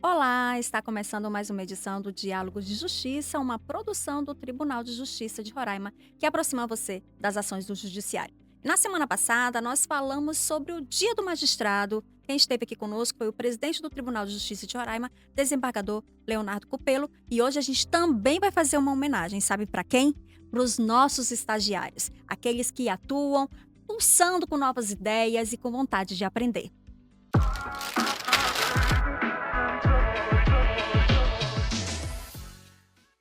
Olá, está começando mais uma edição do Diálogos de Justiça, uma produção do Tribunal de Justiça de Roraima, que aproxima você das ações do Judiciário. Na semana passada, nós falamos sobre o Dia do Magistrado. Quem esteve aqui conosco foi o presidente do Tribunal de Justiça de Roraima, desembargador Leonardo Cupelo, e hoje a gente também vai fazer uma homenagem, sabe para quem? Para os nossos estagiários, aqueles que atuam pulsando com novas ideias e com vontade de aprender.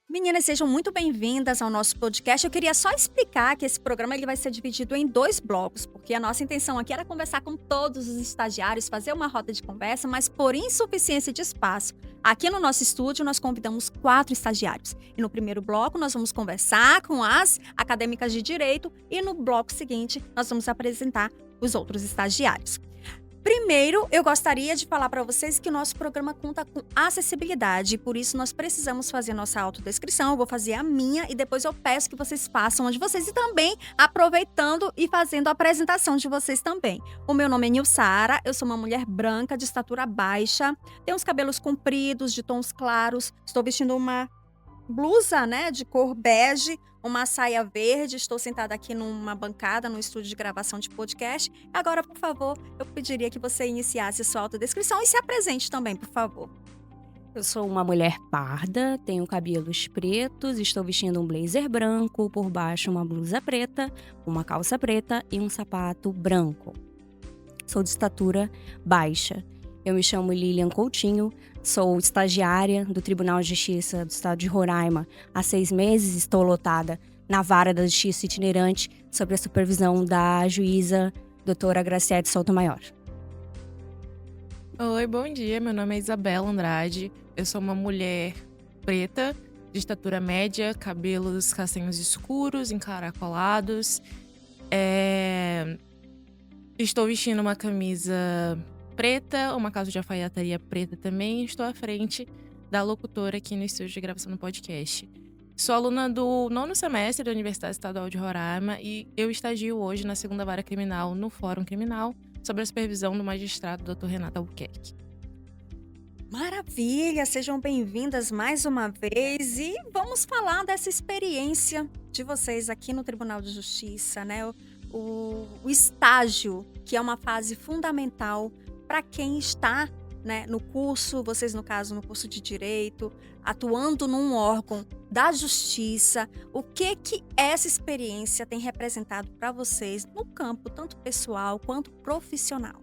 Meninas, sejam muito bem-vindas ao nosso podcast. Eu queria só explicar que esse programa ele vai ser dividido em 2 blocos, porque a nossa intenção aqui era conversar com todos os estagiários, fazer uma roda de conversa, mas por insuficiência de espaço, aqui no nosso estúdio nós convidamos 4 estagiários. E no primeiro bloco nós vamos conversar com as acadêmicas de direito e no bloco seguinte nós vamos apresentar os outros estagiários. Primeiro, eu gostaria de falar para vocês que o nosso programa conta com acessibilidade, por isso nós precisamos fazer nossa autodescrição. Eu vou fazer a minha e depois eu peço que vocês façam a de vocês e também aproveitando e fazendo a apresentação de vocês também. O meu nome é Nilsara, eu sou uma mulher branca de estatura baixa, tenho os cabelos compridos, de tons claros, estou vestindo uma blusa, né, de cor bege, uma saia verde. Estou sentada aqui numa bancada, no estúdio de gravação de podcast. Agora, por favor, eu pediria que você iniciasse a sua autodescrição e se apresente também, por favor. Eu sou uma mulher parda, tenho cabelos pretos, estou vestindo um blazer branco, por baixo uma blusa preta, uma calça preta e um sapato branco. Sou de estatura baixa. Eu me chamo Lilian Coutinho, sou estagiária do Tribunal de Justiça do Estado de Roraima. Há 6 meses estou lotada na Vara da Justiça Itinerante sob a supervisão da juíza doutora Graciete Sotomayor. Oi, bom dia. Meu nome é Isabela Andrade. Eu sou uma mulher preta, de estatura média, cabelos castanhos escuros, encaracolados. Estou vestindo uma camisa preta, uma calça de alfaiataria preta também. Estou à frente da locutora aqui no estúdio de gravação do podcast. Sou aluna do 9º semestre da Universidade Estadual de Roraima e eu estagio hoje na 2ª Vara Criminal no Fórum Criminal, sob a supervisão do magistrado Dr. Renato Albuquerque. Maravilha, sejam bem-vindas mais uma vez e vamos falar dessa experiência de vocês aqui no Tribunal de Justiça, né? O estágio, que é uma fase fundamental para quem está, né, no curso, vocês no caso no curso de Direito, atuando num órgão da Justiça. O que essa experiência tem representado para vocês no campo, tanto pessoal quanto profissional?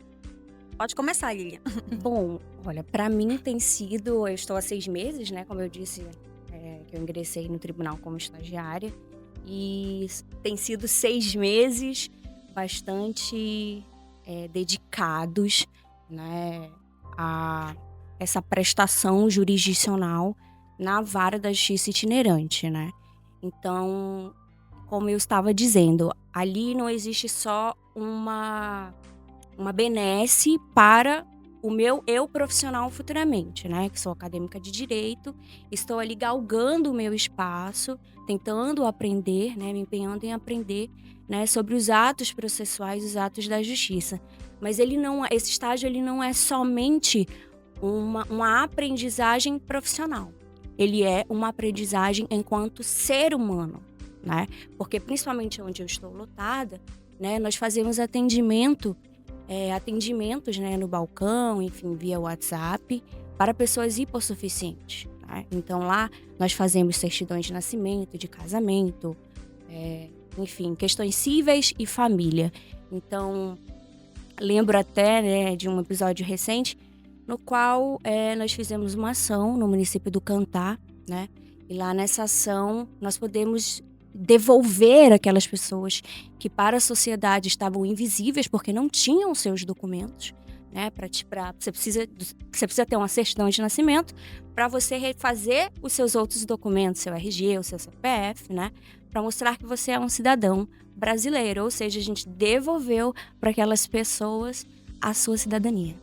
Pode começar, Lilian. Bom, olha, para mim tem sido, eu estou há 6 meses, né, como eu disse, que eu ingressei no tribunal como estagiária, e tem sido 6 meses bastante dedicados, né, a essa prestação jurisdicional na Vara da Justiça Itinerante, né? Então, como eu estava dizendo, ali não existe só uma benesse para o meu eu profissional futuramente, né? Que sou acadêmica de direito, estou ali galgando o meu espaço, tentando aprender, né? Me empenhando em aprender, né? Sobre os atos processuais, os atos da justiça. Mas esse estágio ele não é somente uma aprendizagem profissional. Ele é uma aprendizagem enquanto ser humano, né? Porque principalmente onde eu estou lotada, né? Nós fazemos atendimentos, né, no balcão, enfim, via WhatsApp, para pessoas hipossuficientes. Tá? Então lá nós fazemos certidões de nascimento, de casamento, enfim, questões cíveis e família. Então, lembro até, né, de um episódio recente, no qual nós fizemos uma ação no município do Cantá, né? E lá nessa ação nós podemos devolver aquelas pessoas que para a sociedade estavam invisíveis porque não tinham seus documentos, né? Você precisa ter uma certidão de nascimento para você refazer os seus outros documentos, seu RG, o seu CPF, né? Para mostrar que você é um cidadão brasileiro, ou seja, a gente devolveu para aquelas pessoas a sua cidadania.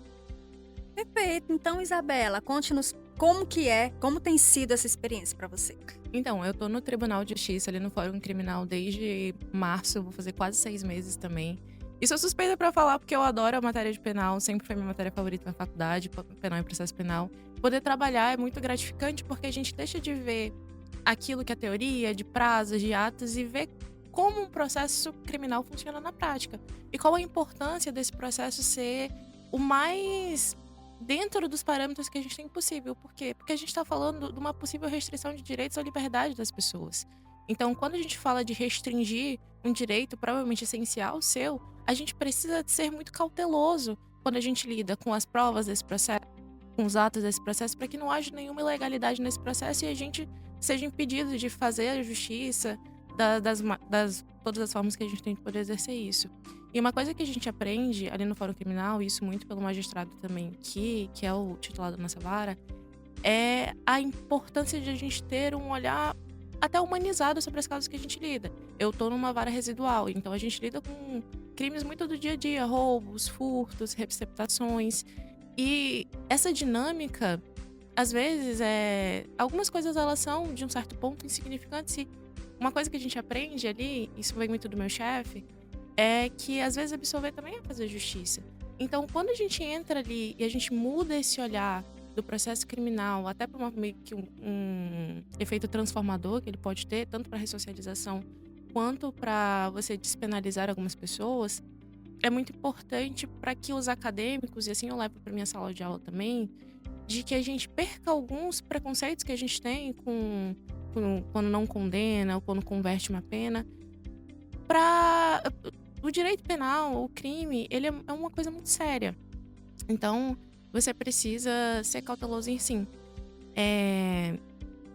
Perfeito. Então, Isabela, conte-nos como tem sido essa experiência para você. Então, eu tô no Tribunal de Justiça, ali no Fórum Criminal, desde março, vou fazer quase 6 meses também. E sou suspeita pra falar porque eu adoro a matéria de penal, sempre foi minha matéria favorita na faculdade, penal e processo penal. poder trabalhar é muito gratificante porque a gente deixa de ver aquilo que é teoria, de prazos, de atos e ver como um processo criminal funciona na prática. E qual a importância desse processo ser o mais dentro dos parâmetros que a gente tem possível. Por quê? Porque a gente está falando de uma possível restrição de direitos à liberdade das pessoas. Então, quando a gente fala de restringir um direito provavelmente essencial seu, a gente precisa ser muito cauteloso quando a gente lida com as provas desse processo, com os atos desse processo, para que não haja nenhuma ilegalidade nesse processo e a gente seja impedido de fazer a justiça das todas as formas que a gente tem de poder exercer isso. E uma coisa que a gente aprende ali no Fórum Criminal, e isso muito pelo magistrado também, que é o titular da nossa vara, é a importância de a gente ter um olhar até humanizado sobre as causas que a gente lida. Eu tô numa vara residual, então a gente lida com crimes muito do dia a dia, roubos, furtos, receptações. E essa dinâmica, às vezes, algumas coisas elas são, de um certo ponto, insignificantes. E uma coisa que a gente aprende ali, isso vem muito do meu chefe, é que às vezes absolver também é fazer justiça. Então, quando a gente entra ali e a gente muda esse olhar do processo criminal, até para meio que um efeito transformador que ele pode ter, tanto para ressocialização quanto para você despenalizar algumas pessoas, é muito importante para que os acadêmicos, e assim eu levo para minha sala de aula também, de que a gente perca alguns preconceitos que a gente tem quando não condena ou quando converte uma pena. O direito penal, o crime, ele é uma coisa muito séria. Então, você precisa ser cauteloso em sim.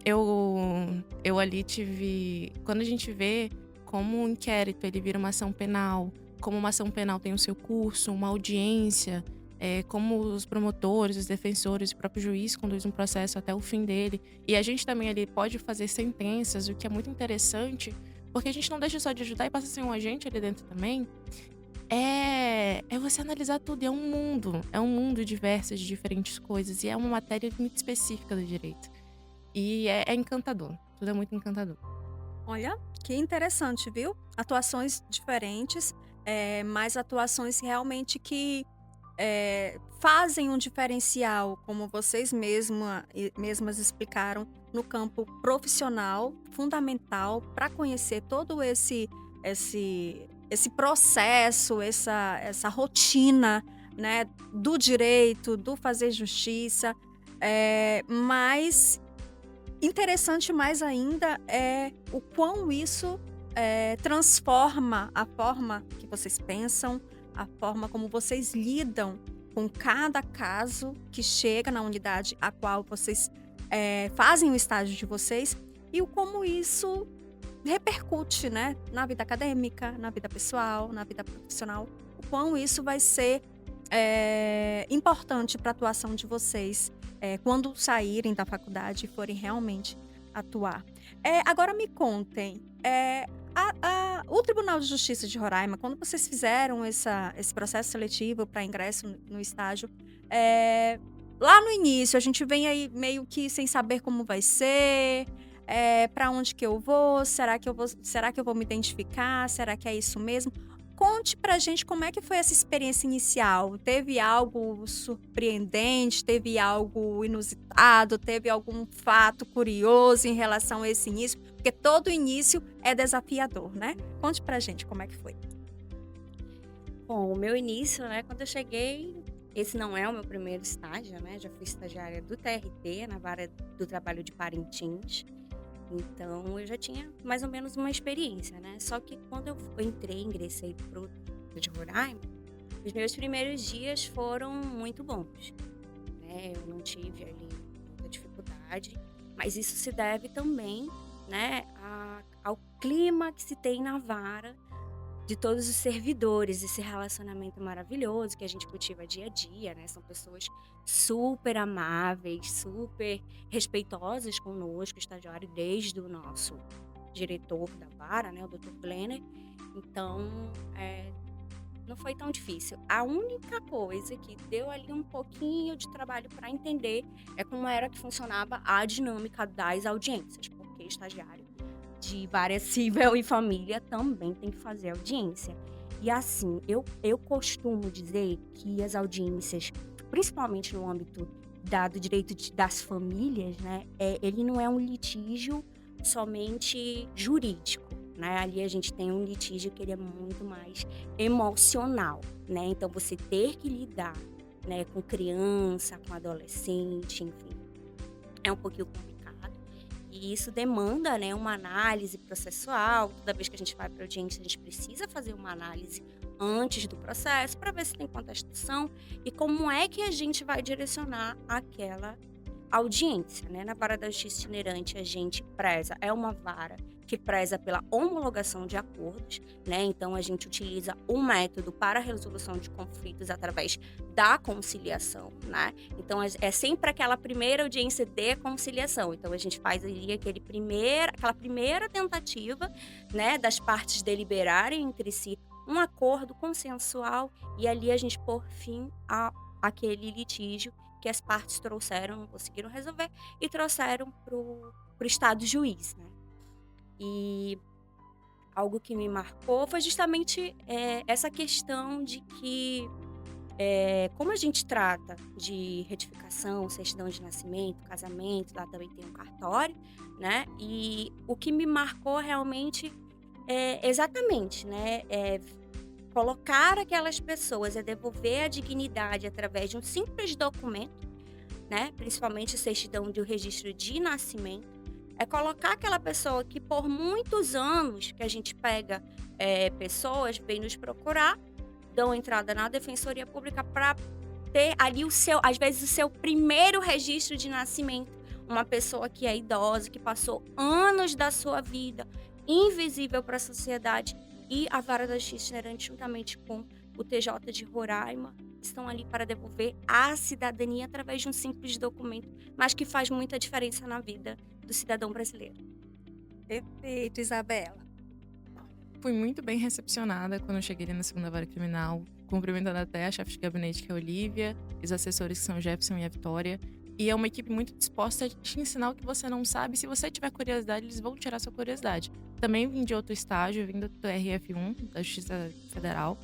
Eu ali tive... Quando a gente vê como um inquérito ele vira uma ação penal, como uma ação penal tem o seu curso, uma audiência, como os promotores, os defensores, o próprio juiz conduz um processo até o fim dele. E a gente também ali pode fazer sentenças, o que é muito interessante, porque a gente não deixa só de ajudar e passa a ser um agente ali dentro também. É você analisar tudo, é um mundo diverso de diferentes coisas, e é uma matéria muito específica do direito. E é encantador, tudo é muito encantador. Olha, que interessante, viu? Atuações diferentes, mas atuações realmente que fazem um diferencial, como vocês mesmas explicaram, no campo profissional, fundamental para conhecer todo esse processo, essa rotina, né, do direito, do fazer justiça. Mas interessante mais ainda é o quão isso transforma a forma que vocês pensam, a forma como vocês lidam com cada caso que chega na unidade a qual vocês fazem o estágio de vocês, e o como isso repercute, né, na vida acadêmica, na vida pessoal, na vida profissional, o quão isso vai ser importante para a atuação de vocês quando saírem da faculdade e forem realmente atuar. Agora me contem, o Tribunal de Justiça de Roraima, quando vocês fizeram esse processo seletivo para ingresso no estágio, lá no início a gente vem aí meio que sem saber como vai ser, para onde que eu vou, será que eu vou me identificar, será que é isso mesmo? Conte pra gente como é que foi essa experiência inicial. Teve algo surpreendente? Teve algo inusitado? Teve algum fato curioso em relação a esse início? Porque todo início é desafiador, né? Conte pra gente como é que foi. Bom, o meu início, né, quando eu cheguei, esse não é o meu primeiro estágio, né? Já fui estagiária do TRT, na vara do trabalho de Parintins. Então, eu já tinha mais ou menos uma experiência, né? Só que quando eu ingressei pro de Roraima, os meus primeiros dias foram muito bons, né? Eu não tive ali muita dificuldade, mas isso se deve também, né, ao clima que se tem na vara, de todos os servidores, esse relacionamento maravilhoso que a gente cultiva dia a dia, né? São pessoas super amáveis, super respeitosas conosco, estagiário, desde o nosso diretor da vara, né, o Dr. Blenner. Então, não foi tão difícil. A única coisa que deu ali um pouquinho de trabalho para entender é como era que funcionava a dinâmica das audiências, porque estagiário de vara civil e família também tem que fazer audiência. E assim, eu costumo dizer que as audiências, principalmente no âmbito do direito das famílias, né, ele não é um litígio somente jurídico, né? Ali a gente tem um litígio que ele é muito mais emocional, né? Então você ter que lidar, né, com criança, com adolescente, enfim, é um pouquinho complicado. E isso demanda, né, uma análise processual. Toda vez que a gente vai para audiência, a gente precisa fazer uma análise antes do processo para ver se tem contestação e como é que a gente vai direcionar aquela audiência, né? Na vara da justiça itinerante, a gente preza, é uma vara que preza pela homologação de acordos, né? Então, a gente utiliza um método para a resolução de conflitos através da conciliação, né? Então, é sempre aquela primeira audiência de conciliação. Então, a gente faz ali aquela primeira tentativa, né, das partes deliberarem entre si um acordo consensual e ali a gente pôr fim àquele litígio que as partes trouxeram, não conseguiram resolver, e trouxeram pro estado juiz, né? E algo que me marcou foi justamente essa questão de que, como a gente trata de retificação, certidão de nascimento, casamento, lá também tem um cartório, né? E o que me marcou realmente é exatamente, né? Colocar aquelas pessoas, devolver a dignidade através de um simples documento, né? Principalmente certidão de registro de nascimento, colocar aquela pessoa que por muitos anos que a gente pega pessoas, vem nos procurar, dão entrada na Defensoria Pública para ter ali às vezes o seu primeiro registro de nascimento, uma pessoa que é idosa, que passou anos da sua vida invisível para a sociedade. E a Vara da Justiça Itinerante, juntamente com o TJ de Roraima, estão ali para devolver a cidadania através de um simples documento, mas que faz muita diferença na vida do cidadão brasileiro. Perfeito, Isabela. Fui muito bem recepcionada quando eu cheguei ali na segunda vara criminal, cumprimentando até a chefe de gabinete, que é a Olivia, e os assessores, que são o Jefferson e a Vitória. E é uma equipe muito disposta a te ensinar o que você não sabe. Se você tiver curiosidade, eles vão tirar sua curiosidade. Também vim de outro estágio, vim do RF1, da Justiça Federal,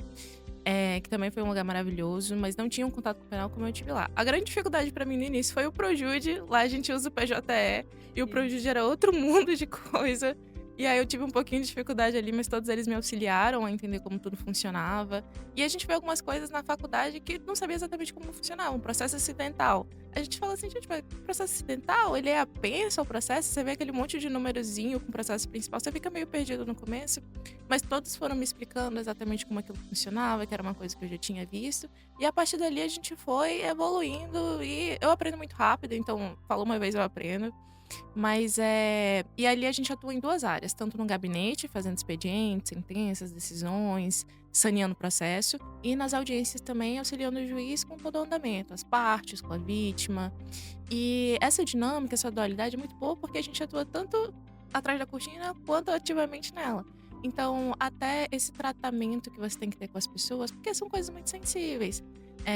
que também foi um lugar maravilhoso, mas não tinha um contato com o penal como eu tive lá. A grande dificuldade pra mim no início foi o Projude. Lá a gente usa o PJE, e o Projude era outro mundo de coisa. E aí eu tive um pouquinho de dificuldade ali, mas todos eles me auxiliaram a entender como tudo funcionava. E a gente vê algumas coisas na faculdade que não sabia exatamente como funcionava. Um processo acidental. A gente fala assim, gente, mas processo acidental, ele é apenso ao processo? Você vê aquele monte de númerozinho com o processo principal, você fica meio perdido no começo. Mas todos foram me explicando exatamente como aquilo funcionava, que era uma coisa que eu já tinha visto. E a partir dali a gente foi evoluindo e eu aprendo muito rápido, então falou uma vez eu aprendo. Mas e ali a gente atua em duas áreas, tanto no gabinete, fazendo expedientes, sentenças, decisões, saneando o processo, e nas audiências também auxiliando o juiz com todo o andamento, as partes, com a vítima. E essa dinâmica, essa dualidade é muito boa porque a gente atua tanto atrás da cortina quanto ativamente nela. Então, até esse tratamento que você tem que ter com as pessoas, porque são coisas muito sensíveis.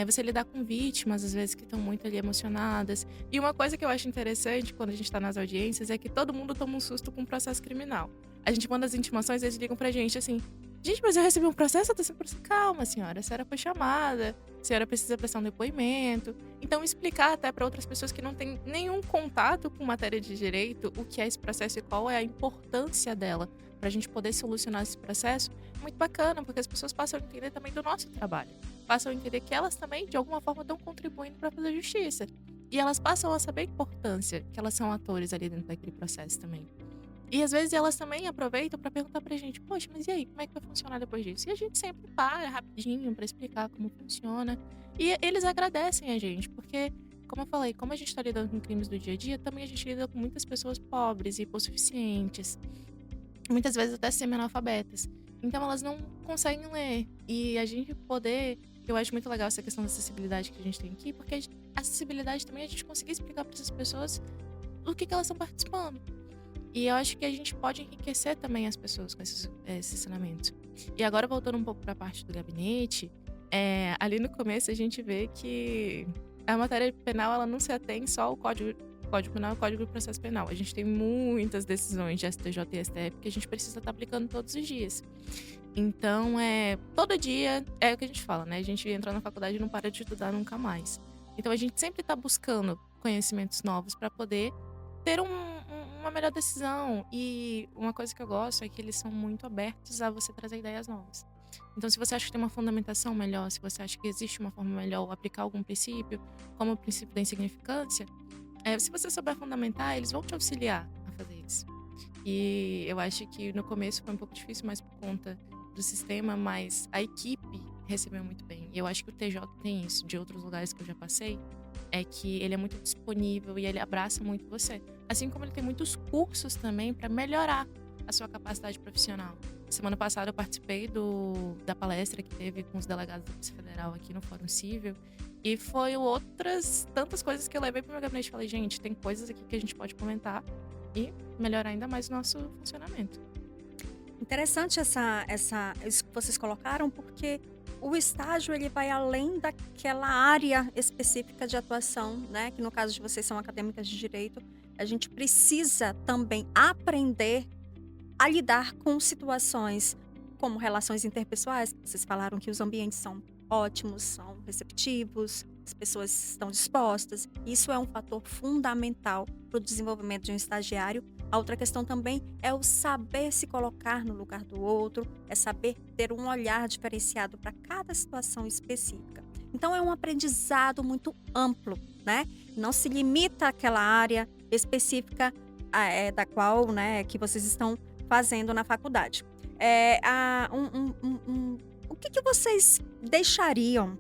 Você lidar com vítimas, às vezes, que estão muito ali emocionadas. E uma coisa que eu acho interessante quando a gente tá nas audiências é que todo mundo toma um susto com o processo criminal. A gente manda as intimações, eles ligam pra gente assim: gente, mas eu recebi um processo? Eu tô sempre assim, calma, senhora, a senhora foi chamada, a senhora precisa prestar um depoimento. Então, explicar até para outras pessoas que não têm nenhum contato com matéria de direito o que é esse processo e qual é a importância dela pra gente poder solucionar esse processo, é muito bacana, porque as pessoas passam a entender também do nosso trabalho. Passam a entender que elas também, de alguma forma, estão contribuindo para fazer justiça. E elas passam a saber a importância que elas são atores ali dentro daquele processo também. E às vezes elas também aproveitam para perguntar pra gente: poxa, mas e aí, como é que vai funcionar depois disso? E a gente sempre para rapidinho para explicar como funciona. E eles agradecem a gente, porque, como eu falei, como a gente tá lidando com crimes do dia a dia, também a gente lida com muitas pessoas pobres e hipossuficientes, muitas vezes até semi-analfabetas. Então elas não conseguem ler. E a gente poder... Eu acho muito legal essa questão da acessibilidade que a gente tem aqui, porque a acessibilidade também é a gente conseguir explicar para essas pessoas o que elas estão participando. E eu acho que a gente pode enriquecer também as pessoas com esses ensinamentos. E agora, voltando um pouco para a parte do gabinete, ali no começo a gente vê que a matéria penal ela não se atém só ao Código Penal e ao Código de Processo Penal. A gente tem muitas decisões de STJ e STF que a gente precisa estar aplicando todos os dias. Então, todo dia, é o que a gente fala, né? A gente entra na faculdade e não para de estudar nunca mais. Então a gente sempre está buscando conhecimentos novos para poder ter uma melhor decisão. E uma coisa que eu gosto é que eles são muito abertos a você trazer ideias novas. Então, se você acha que tem uma fundamentação melhor, se você acha que existe uma forma melhor de aplicar algum princípio, como o princípio da insignificância, se você souber fundamentar, eles vão te auxiliar a fazer isso. E eu acho que no começo foi um pouco difícil, mais por conta do sistema, mas a equipe recebeu muito bem. E eu acho que o TJ tem isso, de outros lugares que eu já passei, é que ele é muito disponível e ele abraça muito você. Assim como ele tem muitos cursos também para melhorar a sua capacidade profissional. Semana passada eu participei da palestra que teve com os delegados da Polícia Federal aqui no Fórum Civil. E foi outras tantas coisas que eu levei para o meu gabinete e falei, gente, tem coisas aqui que a gente pode comentar e melhorar ainda mais o nosso funcionamento. Interessante isso que vocês colocaram, porque o estágio ele vai além daquela área específica de atuação, né? Que no caso de vocês são acadêmicas de direito. A gente precisa também aprender a lidar com situações como relações interpessoais. Vocês falaram que os ambientes são ótimos, são receptivos, as pessoas estão dispostas. Isso é um fator fundamental para o desenvolvimento de um estagiário. A outra questão também é o saber se colocar no lugar do outro, é saber ter um olhar diferenciado para cada situação específica. Então é um aprendizado muito amplo, né? Não se limita àquela área específica da qual, né, que vocês estão fazendo na faculdade. O que vocês deixariam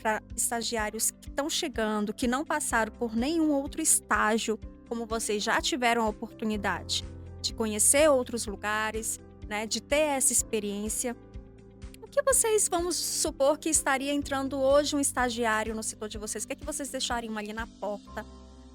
para estagiários que estão chegando, que não passaram por nenhum outro estágio, como vocês já tiveram a oportunidade de conhecer outros lugares, né, de ter essa experiência? O que vocês, vamos supor que estaria entrando hoje um estagiário no setor de vocês, o que vocês deixariam ali na porta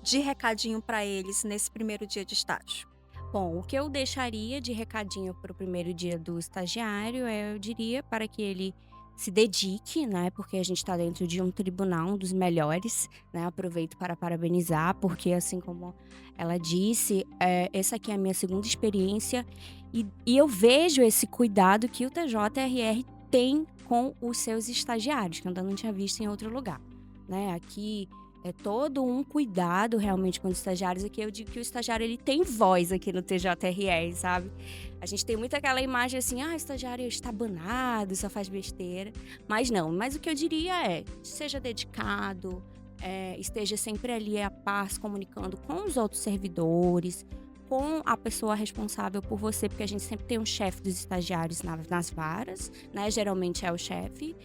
de recadinho para eles nesse primeiro dia de estágio? Bom, o que eu deixaria de recadinho para o primeiro dia do estagiário eu diria para que ele se dedique, né? Porque a gente está dentro de um tribunal, um dos melhores, né? Aproveito para parabenizar, porque assim como ela disse, essa aqui é a minha segunda experiência e eu vejo esse cuidado que o TJRR tem com os seus estagiários, que eu ainda não tinha visto em outro lugar, né? Aqui é todo um cuidado realmente com os estagiários. Aqui eu digo que o estagiário ele tem voz aqui no TJRR, sabe? A gente tem muito aquela imagem assim, o estagiário é estabanado, só faz besteira. Mas não, mas o que eu diria é, seja dedicado, esteja sempre ali a par, se comunicando com os outros servidores, com a pessoa responsável por você, porque a gente sempre tem um chefe dos estagiários nas varas, né? Geralmente é o chefe,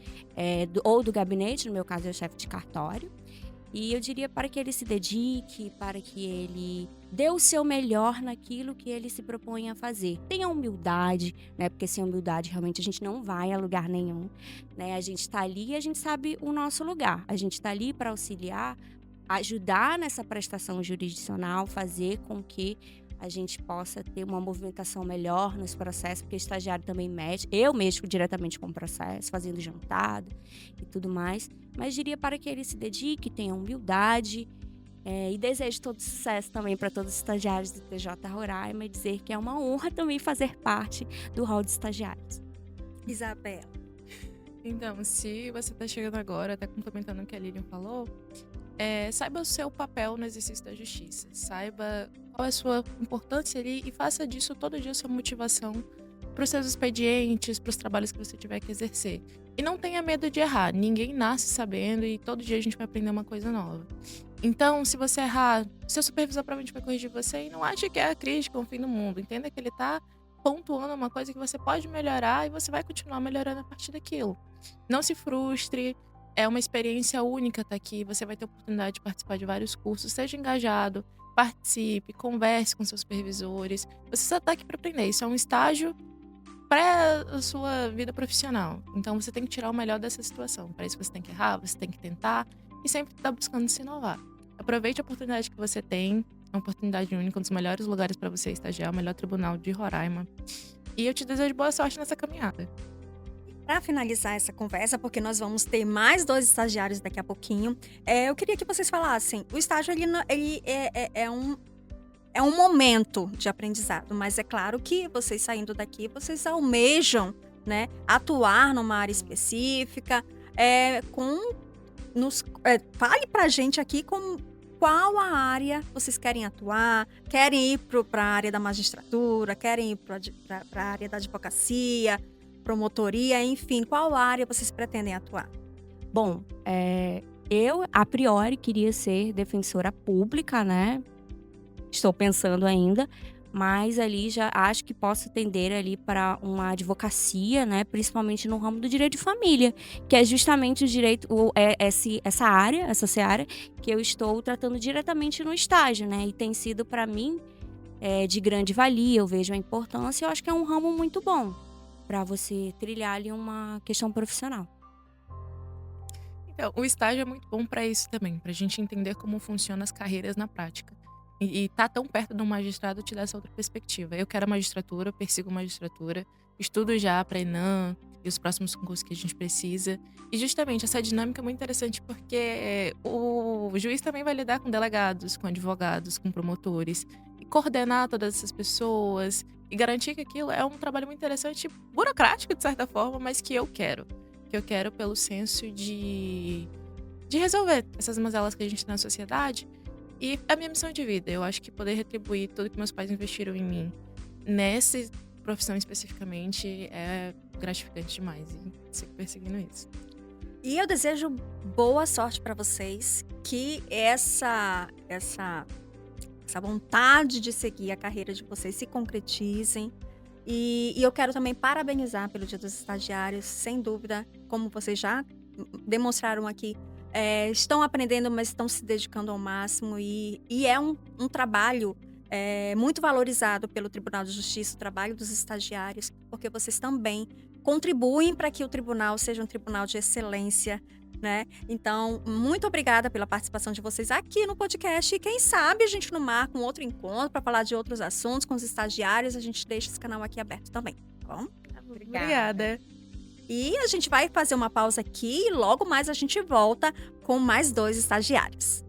ou do gabinete, no meu caso é o chefe de cartório. E eu diria para que ele se dedique, para que ele dê o seu melhor naquilo que ele se propõe a fazer. Tenha humildade, né? Porque sem humildade realmente a gente não vai a lugar nenhum, né? A gente está ali e a gente sabe o nosso lugar. A gente está ali para auxiliar, ajudar nessa prestação jurisdicional, fazer com que a gente possa ter uma movimentação melhor nos processos, porque o estagiário também mexe, eu mexo diretamente com o processo, fazendo jantado e tudo mais, mas diria para que ele se dedique, tenha humildade e desejo todo sucesso também para todos os estagiários do TJ Roraima e dizer que é uma honra também fazer parte do hall de estagiários. Isabela. Então, se você está chegando agora, até complementando o que a Lilian falou, saiba o seu papel no exercício da justiça, saiba qual é a sua importância ali e faça disso todo dia a sua motivação para os seus expedientes, para os trabalhos que você tiver que exercer. E não tenha medo de errar, ninguém nasce sabendo e todo dia a gente vai aprender uma coisa nova. Então, se você errar, seu supervisor provavelmente vai corrigir você e não ache que é a crítica ou o fim do mundo. Entenda que ele está pontuando uma coisa que você pode melhorar e você vai continuar melhorando a partir daquilo. Não se frustre. É uma experiência única estar aqui, você vai ter a oportunidade de participar de vários cursos, seja engajado, participe, converse com seus supervisores. Você só está aqui para aprender, isso é um estágio para a sua vida profissional. Então você tem que tirar o melhor dessa situação. Para isso você tem que errar, você tem que tentar e sempre estar buscando se inovar. Aproveite a oportunidade que você tem, é uma oportunidade única, um dos melhores lugares para você estagiar, o melhor tribunal de Roraima. E eu te desejo boa sorte nessa caminhada. Para finalizar essa conversa, porque nós vamos ter mais 2 estagiários daqui a pouquinho, eu queria que vocês falassem, o estágio ele é um momento de aprendizado, mas é claro que vocês saindo daqui, vocês almejam, né, atuar numa área específica, com fale pra gente aqui qual a área vocês querem atuar, querem ir para a área da magistratura, querem ir para a área da advocacia, promotoria, enfim, qual área vocês pretendem atuar? Bom, eu, a priori, queria ser defensora pública, né? Estou pensando ainda, mas ali já acho que posso tender ali para uma advocacia, né? Principalmente no ramo do direito de família, que é justamente o direito, essa área, essa seara, que eu estou tratando diretamente no estágio, né? E tem sido para mim de grande valia, eu vejo a importância, eu acho que é um ramo muito bom para você trilhar ali uma questão profissional. Então, o estágio é muito bom para isso também, para a gente entender como funcionam as carreiras na prática. E tá tão perto de um magistrado te dá essa outra perspectiva. Eu quero a magistratura, persigo magistratura, estudo já para ENAM e os próximos concursos que a gente precisa. E justamente essa dinâmica é muito interessante porque o juiz também vai lidar com delegados, com advogados, com promotores. E coordenar todas essas pessoas e garantir que aquilo é um trabalho muito interessante, burocrático de certa forma, mas que eu quero. Que eu quero pelo senso de resolver essas mazelas que a gente tem na sociedade. E a minha missão de vida, eu acho que poder retribuir tudo que meus pais investiram em mim nessa profissão especificamente é gratificante demais e sigo perseguindo isso. E eu desejo boa sorte para vocês, que essa vontade de seguir a carreira de vocês se concretizem. E eu quero também parabenizar pelo Dia dos Estagiários, sem dúvida, como vocês já demonstraram aqui, estão aprendendo, mas estão se dedicando ao máximo e é um trabalho muito valorizado pelo Tribunal de Justiça, o trabalho dos estagiários, porque vocês também contribuem para que o tribunal seja um tribunal de excelência, né? Então, muito obrigada pela participação de vocês aqui no podcast e quem sabe a gente não marca um outro encontro para falar de outros assuntos com os estagiários, a gente deixa esse canal aqui aberto também, tá bom? Obrigada. E a gente vai fazer uma pausa aqui e logo mais a gente volta com mais 2 estagiários.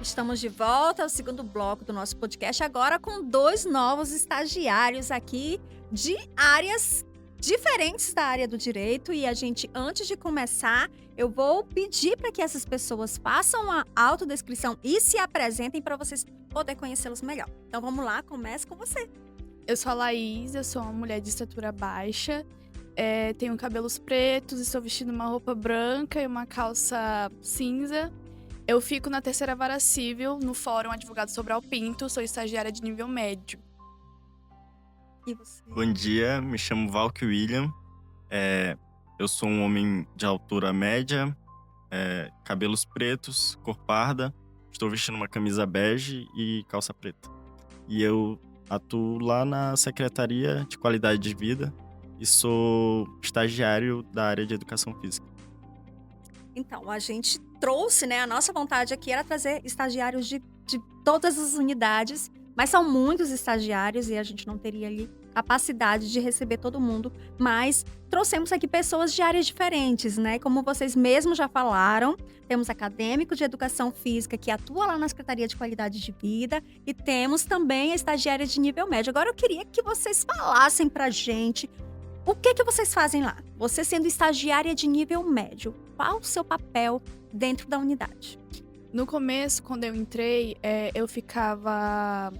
Estamos de volta ao segundo bloco do nosso podcast, agora com 2 novos estagiários aqui de áreas diferentes da área do direito. E a gente, antes de começar, eu vou pedir para que essas pessoas façam a autodescrição e se apresentem para vocês poderem conhecê-los melhor. Então vamos lá, comece com você. Eu sou a Laís, eu sou uma mulher de estatura baixa, tenho cabelos pretos, estou vestindo uma roupa branca e uma calça cinza. Eu fico na 3ª Vara Civil, no Fórum Advogado Sobral Pinto, sou estagiária de nível médio. E você? Bom dia, me chamo Valk William, eu sou um homem de altura média, cabelos pretos, cor parda, estou vestindo uma camisa bege e calça preta. E eu atuo lá na Secretaria de Qualidade de Vida e sou estagiário da área de Educação Física. Então, a gente trouxe, né? A nossa vontade aqui era trazer estagiários de todas as unidades, mas são muitos estagiários e a gente não teria ali capacidade de receber todo mundo. Mas trouxemos aqui pessoas de áreas diferentes, né? Como vocês mesmos já falaram, temos acadêmico de Educação Física que atua lá na Secretaria de Qualidade de Vida e temos também a estagiária de nível médio. Agora eu queria que vocês falassem pra gente o que vocês fazem lá? Você sendo estagiária de nível médio, qual o seu papel dentro da unidade? No começo, quando eu entrei, eu ficava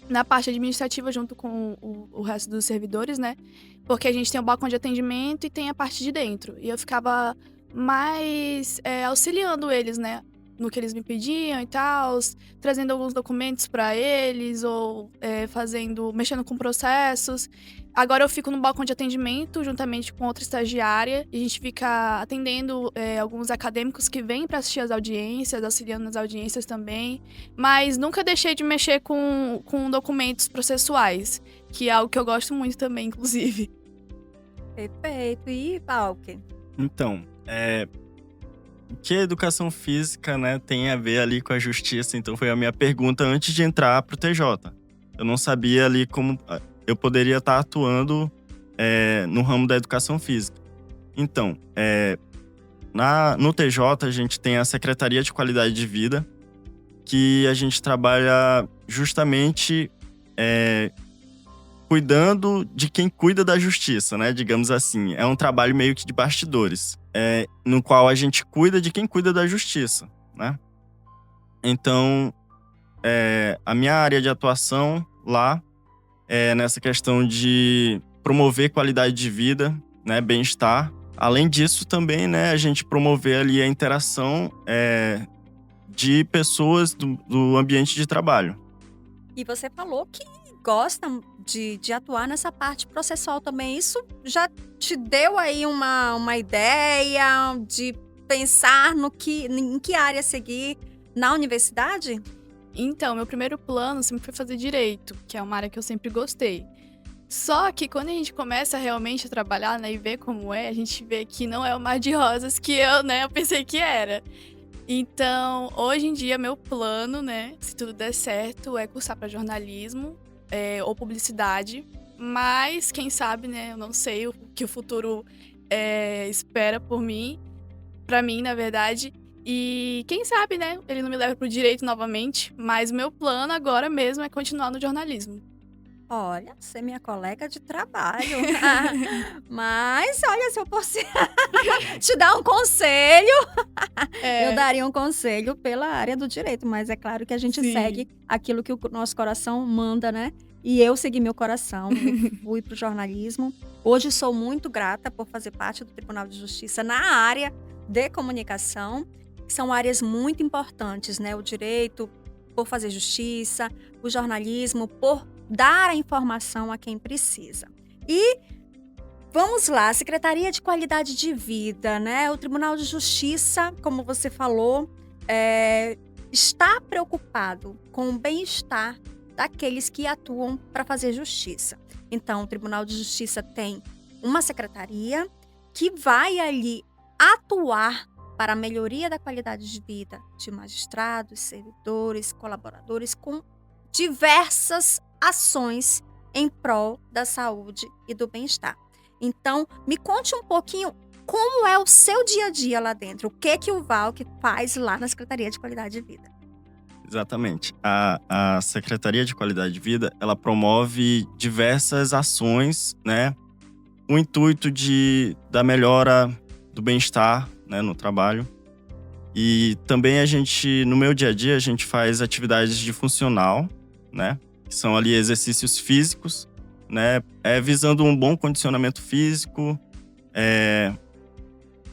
na parte administrativa junto com o resto dos servidores, né? Porque a gente tem o balcão de atendimento e tem a parte de dentro. E eu ficava mais auxiliando eles, né? No que eles me pediam e tal, trazendo alguns documentos para eles ou mexendo com processos. Agora eu fico no balcão de atendimento juntamente com outra estagiária e a gente fica atendendo alguns acadêmicos que vêm para assistir as audiências, auxiliando nas audiências também, mas nunca deixei de mexer com documentos processuais, que é algo que eu gosto muito também, inclusive. Perfeito. E, Valk? Então, o que a educação física, né, tem a ver ali com a justiça? Então foi a minha pergunta antes de entrar pro TJ. Eu não sabia ali como eu poderia estar atuando no ramo da educação física. Então, no TJ a gente tem a Secretaria de Qualidade de Vida, que a gente trabalha justamente cuidando de quem cuida da justiça, né? Digamos assim. É um trabalho meio que de bastidores, no qual a gente cuida de quem cuida da justiça, né? Então, a minha área de atuação lá é nessa questão de promover qualidade de vida, né? Bem-estar. Além disso, também, né, a gente promover ali a interação de pessoas do ambiente de trabalho. E você falou que gosta de atuar nessa parte processual também. Isso já te deu aí uma ideia de pensar em que área seguir na universidade? Então, meu primeiro plano sempre foi fazer direito, que é uma área que eu sempre gostei. Só que quando a gente começa realmente a trabalhar, né, e ver como é, a gente vê que não é o mar de rosas que eu pensei que era. Então, hoje em dia, meu plano, né, se tudo der certo, é cursar para jornalismo ou publicidade. Mas, quem sabe, né, eu não sei o que o futuro espera para mim, na verdade. E quem sabe, né, ele não me leva pro direito novamente. Mas o meu plano agora mesmo é continuar no jornalismo. Olha, você é minha colega de trabalho. Mas, olha, se eu fosse te dar um conselho, eu daria um conselho pela área do direito. Mas é claro que a gente segue aquilo que o nosso coração manda, né? E eu segui meu coração, fui pro jornalismo. Hoje sou muito grata por fazer parte do Tribunal de Justiça na área de comunicação, que são áreas muito importantes, né? O direito, por fazer justiça, o jornalismo, por dar a informação a quem precisa. E vamos lá, Secretaria de Qualidade de Vida, né? O Tribunal de Justiça, como você falou, está preocupado com o bem-estar daqueles que atuam para fazer justiça. Então, o Tribunal de Justiça tem uma secretaria que vai ali atuar para a melhoria da qualidade de vida de magistrados, servidores, colaboradores, com diversas ações em prol da saúde e do bem-estar. Então, me conte um pouquinho como é o seu dia a dia lá dentro. O que o Valk faz lá na Secretaria de Qualidade de Vida? Exatamente. A Secretaria de Qualidade de Vida, ela promove diversas ações, né? O intuito da melhora do bem-estar, né, no trabalho. E também no meu dia a dia, a gente faz atividades de funcional, né? Que são ali exercícios físicos, né? Visando um bom condicionamento físico,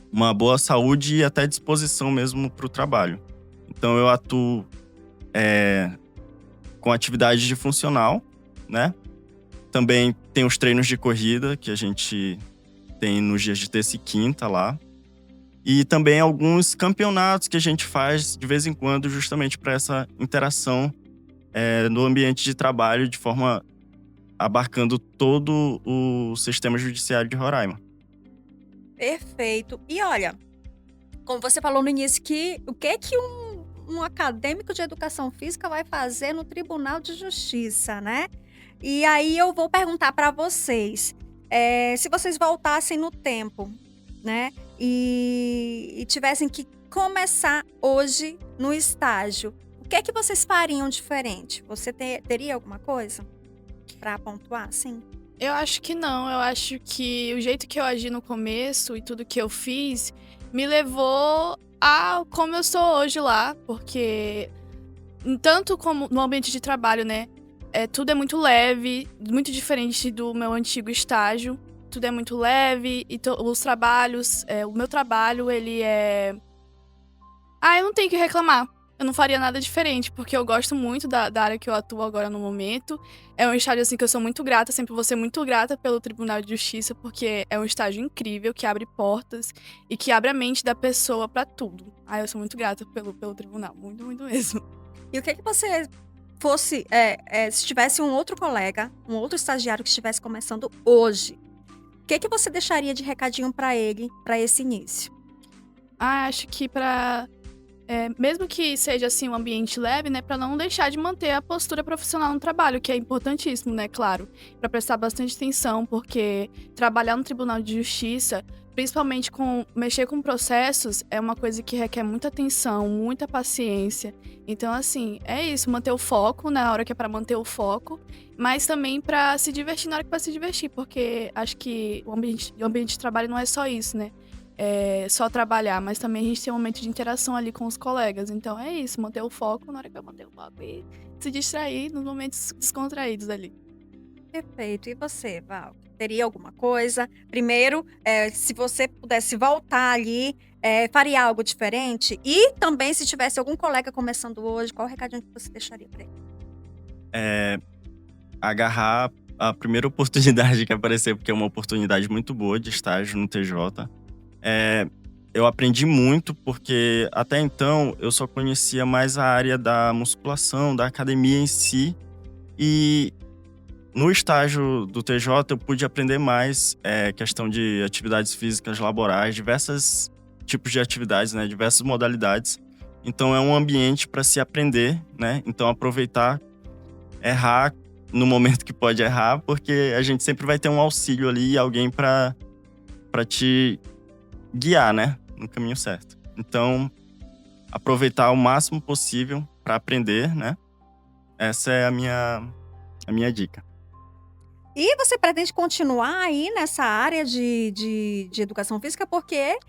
uma boa saúde e até disposição mesmo para o trabalho. Então, eu atuo com atividades de funcional, né? Também tem os treinos de corrida, que a gente tem nos dias de terça e quinta lá. E também alguns campeonatos que a gente faz de vez em quando, justamente para essa interação no ambiente de trabalho, de forma abarcando todo o sistema judiciário de Roraima. Perfeito. E olha, como você falou no início, o que um acadêmico de educação física vai fazer no Tribunal de Justiça, né? E aí eu vou perguntar para vocês, se vocês voltassem no tempo, né? E tivessem que começar hoje no estágio, o que vocês fariam diferente? Você teria alguma coisa para pontuar, sim? Eu acho que não. Eu acho que o jeito que eu agi no começo e tudo que eu fiz me levou a como eu sou hoje lá, porque tanto como no ambiente de trabalho, né? Tudo é muito leve, muito diferente do meu antigo estágio. Tudo é muito leve e os trabalhos, o meu trabalho, ele é... eu não tenho que reclamar. Eu não faria nada diferente, porque eu gosto muito da área que eu atuo agora no momento. É um estágio, assim, que eu sou muito grata, sempre vou ser muito grata pelo Tribunal de Justiça, porque é um estágio incrível, que abre portas e que abre a mente da pessoa pra tudo. Eu sou muito grata pelo tribunal, muito, muito mesmo. E o que você fosse, se tivesse um outro colega, um outro estagiário que estivesse começando hoje, o que você deixaria de recadinho pra ele, pra esse início? Acho que mesmo que seja assim um ambiente leve, né, para não deixar de manter a postura profissional no trabalho, que é importantíssimo, né, claro, para prestar bastante atenção, porque trabalhar no Tribunal de Justiça principalmente com mexer com processos, é uma coisa que requer muita atenção, muita paciência. Então, assim, é isso, manter o foco na hora que é pra manter o foco, mas também pra se divertir na hora que é pra se divertir, porque acho que o ambiente de trabalho não é só isso, né? É só trabalhar, mas também a gente tem um momento de interação ali com os colegas. Então é isso, manter o foco na hora que eu manter o foco e se distrair nos momentos descontraídos ali. Perfeito. E você, Val? Teria alguma coisa? Primeiro, se você pudesse voltar ali, faria algo diferente? E também, se tivesse algum colega começando hoje, qual o recadinho que você deixaria para ele? Agarrar a primeira oportunidade que aparecer, porque é uma oportunidade muito boa de estágio no TJ. Eu aprendi muito, porque até então eu só conhecia mais a área da musculação, da academia em si. E no estágio do TJ eu pude aprender mais questão de atividades físicas laborais, diversos tipos de atividades, né, diversas modalidades. Então é um ambiente para se aprender, né? Então aproveitar, errar no momento que pode errar, porque a gente sempre vai ter um auxílio ali, alguém para te guiar, né, no caminho certo. Então aproveitar o máximo possível para aprender, né? Essa é a minha dica. E você pretende continuar aí nessa área de educação física? Porque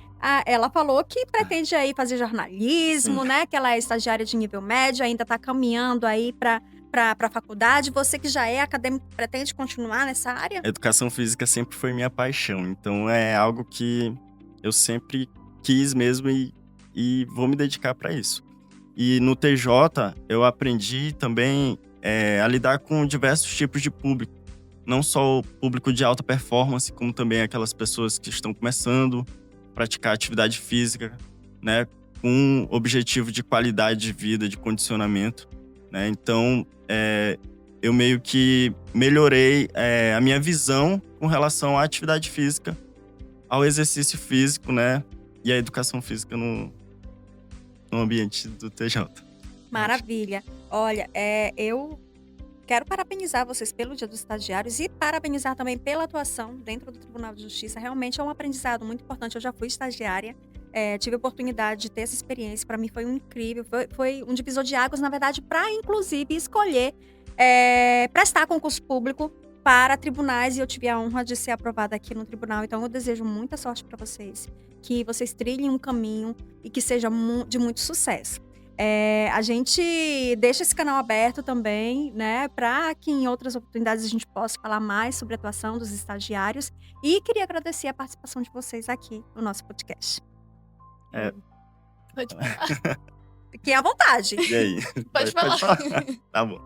ela falou que pretende aí fazer jornalismo, Sim. né? Que ela é estagiária de nível médio, ainda está caminhando aí para a faculdade. Você que já é acadêmico, pretende continuar nessa área? Educação física sempre foi minha paixão, então é algo que eu sempre quis mesmo e vou me dedicar para isso. E no TJ eu aprendi também a lidar com diversos tipos de público. Não só o público de alta performance, como também aquelas pessoas que estão começando a praticar atividade física, né, com um objetivo de qualidade de vida, de condicionamento, né? Então, eu meio que melhorei a minha visão com relação à atividade física, ao exercício físico, né, e à educação física no ambiente do TJ. Maravilha. Olha, eu quero parabenizar vocês pelo Dia dos Estagiários e parabenizar também pela atuação dentro do Tribunal de Justiça. Realmente é um aprendizado muito importante. Eu já fui estagiária, tive a oportunidade de ter essa experiência. Para mim foi incrível, foi um divisor de águas, na verdade, para inclusive escolher prestar concurso público para tribunais. E eu tive a honra de ser aprovada aqui no tribunal. Então eu desejo muita sorte para vocês, que vocês trilhem um caminho e que seja de muito sucesso. A gente deixa esse canal aberto também, né, para que em outras oportunidades a gente possa falar mais sobre a atuação dos estagiários. E queria agradecer a participação de vocês aqui no nosso podcast. Pode falar. Fiquem à vontade. E aí? Pode falar. Tá bom.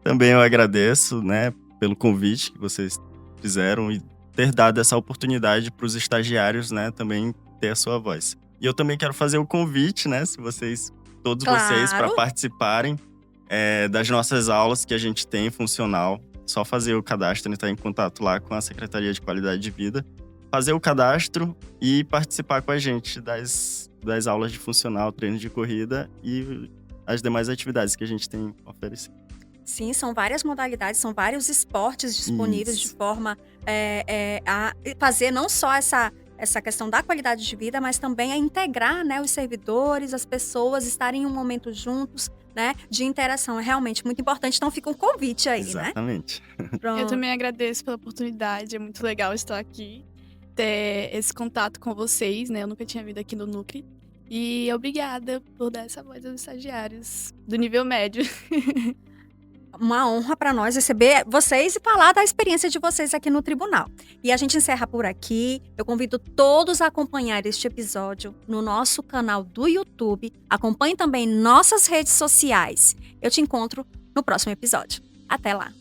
Também eu agradeço, né, pelo convite que vocês fizeram e ter dado essa oportunidade para os estagiários, né, também ter a sua voz. E eu também quero fazer o convite, né, se vocês, todos vocês, para participarem das nossas aulas que a gente tem funcional. Só fazer o cadastro e estar em contato lá com a Secretaria de Qualidade de Vida. Fazer o cadastro e participar com a gente das aulas de funcional, treino de corrida e as demais atividades que a gente tem oferecido. Sim, são várias modalidades, são vários esportes disponíveis de forma a fazer não só essa questão da qualidade de vida, mas também a integrar, né, os servidores, as pessoas estarem em um momento juntos, né, de interação. É realmente muito importante. Então fica um convite aí, Exatamente. né? Pronto. Eu também agradeço pela oportunidade, é muito legal estar aqui, ter esse contato com vocês, né? Eu nunca tinha vindo aqui no Núcleo. E obrigada por dar essa voz aos estagiários do nível médio. Uma honra para nós receber vocês e falar da experiência de vocês aqui no tribunal. E a gente encerra por aqui. Eu convido todos a acompanhar este episódio no nosso canal do YouTube. Acompanhe também nossas redes sociais. Eu te encontro no próximo episódio. Até lá!